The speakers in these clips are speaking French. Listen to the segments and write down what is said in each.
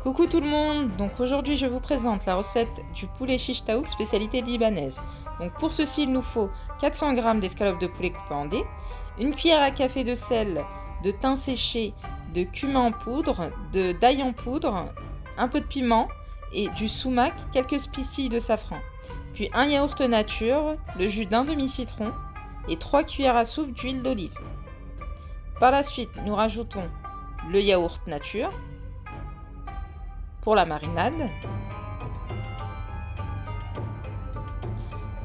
Coucou tout le monde, donc aujourd'hui je vous présente la recette du poulet shish taouk spécialité libanaise. Donc pour ceci il nous faut 400 g d'escalopes de poulet coupées en dés, une cuillère à café de sel, de thym séché, de cumin en poudre, d'ail en poudre, un peu de piment et du sumac, quelques spécies de safran. Puis un yaourt nature, le jus d'un demi-citron et 3 cuillères à soupe d'huile d'olive. Par la suite nous rajoutons le yaourt nature pour la marinade.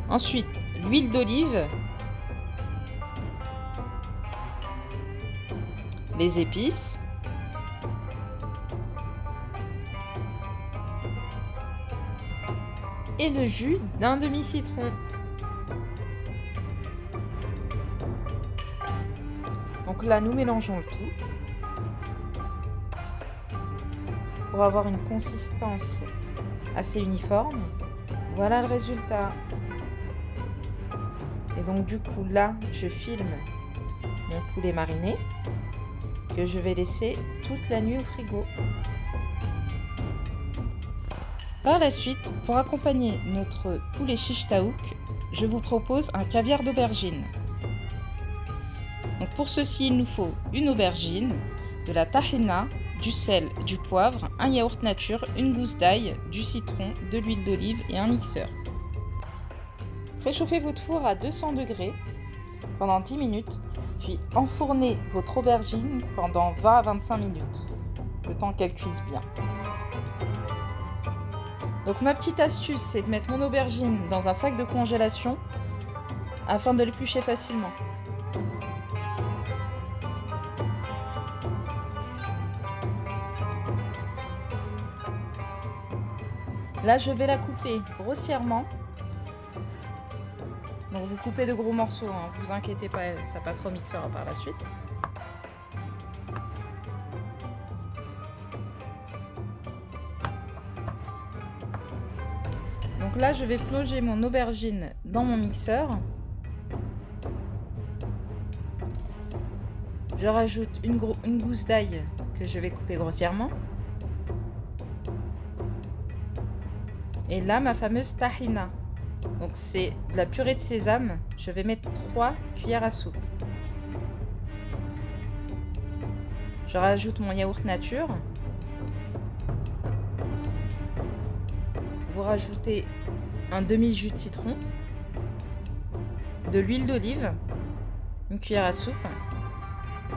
Ensuite, l'huile d'olive, les épices, et le jus d'un demi-citron. Donc là, nous mélangeons le tout pour avoir une consistance assez uniforme. Voilà le résultat. Et donc du coup là, je filme mon poulet mariné que je vais laisser toute la nuit au frigo. Par la suite, pour accompagner notre poulet shish taouk, je vous propose un caviar d'aubergine. Donc pour ceci, il nous faut une aubergine, de la tahina, du sel, du poivre, un yaourt nature, une gousse d'ail, du citron, de l'huile d'olive et un mixeur. Préchauffez votre four à 200 degrés pendant 10 minutes, puis enfournez votre aubergine pendant 20 à 25 minutes, le temps qu'elle cuise bien. Donc ma petite astuce, c'est de mettre mon aubergine dans un sac de congélation afin de l'éplucher facilement. Là, je vais la couper grossièrement. Donc vous coupez de gros morceaux, hein, vous inquiétez pas, ça passera au mixeur par la suite. Donc là, je vais plonger mon aubergine dans mon mixeur. Je rajoute une gousse d'ail que je vais couper grossièrement. Et là, ma fameuse tahina. Donc c'est de la purée de sésame. Je vais mettre 3 cuillères à soupe. Je rajoute mon yaourt nature. Vous rajoutez un demi-jus de citron, de l'huile d'olive, une cuillère à soupe,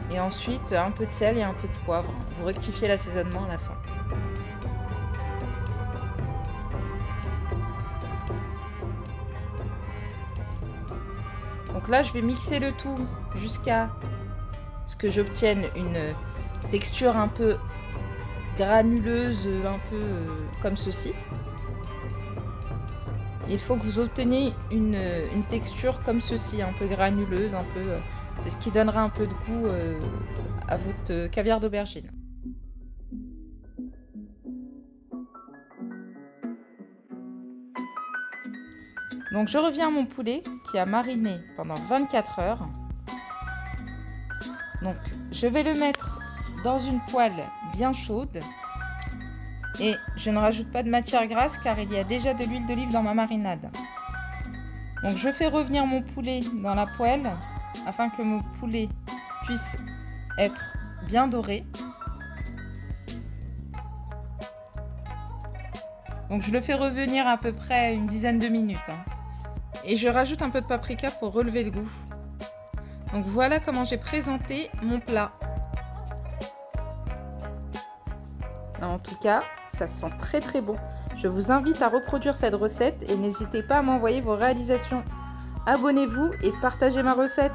et ensuite un peu de sel et un peu de poivre. Vous rectifiez l'assaisonnement à la fin. Donc là, je vais mixer le tout jusqu'à ce que j'obtienne une texture un peu granuleuse, un peu comme ceci. Il faut que vous obteniez une texture comme ceci, un peu granuleuse, un peu. C'est ce qui donnera un peu de goût à votre caviar d'aubergine. Donc je reviens à mon poulet qui a mariné pendant 24 heures. Donc je vais le mettre dans une poêle bien chaude. Et je ne rajoute pas de matière grasse car il y a déjà de l'huile d'olive dans ma marinade. Donc je fais revenir mon poulet dans la poêle afin que mon poulet puisse être bien doré. Donc je le fais revenir à peu près une dizaine de minutes. Et je rajoute un peu de paprika pour relever le goût. Donc voilà comment j'ai présenté mon plat. En tout cas, ça sent très très bon. Je vous invite à reproduire cette recette et n'hésitez pas à m'envoyer vos réalisations. Abonnez-vous et partagez ma recette.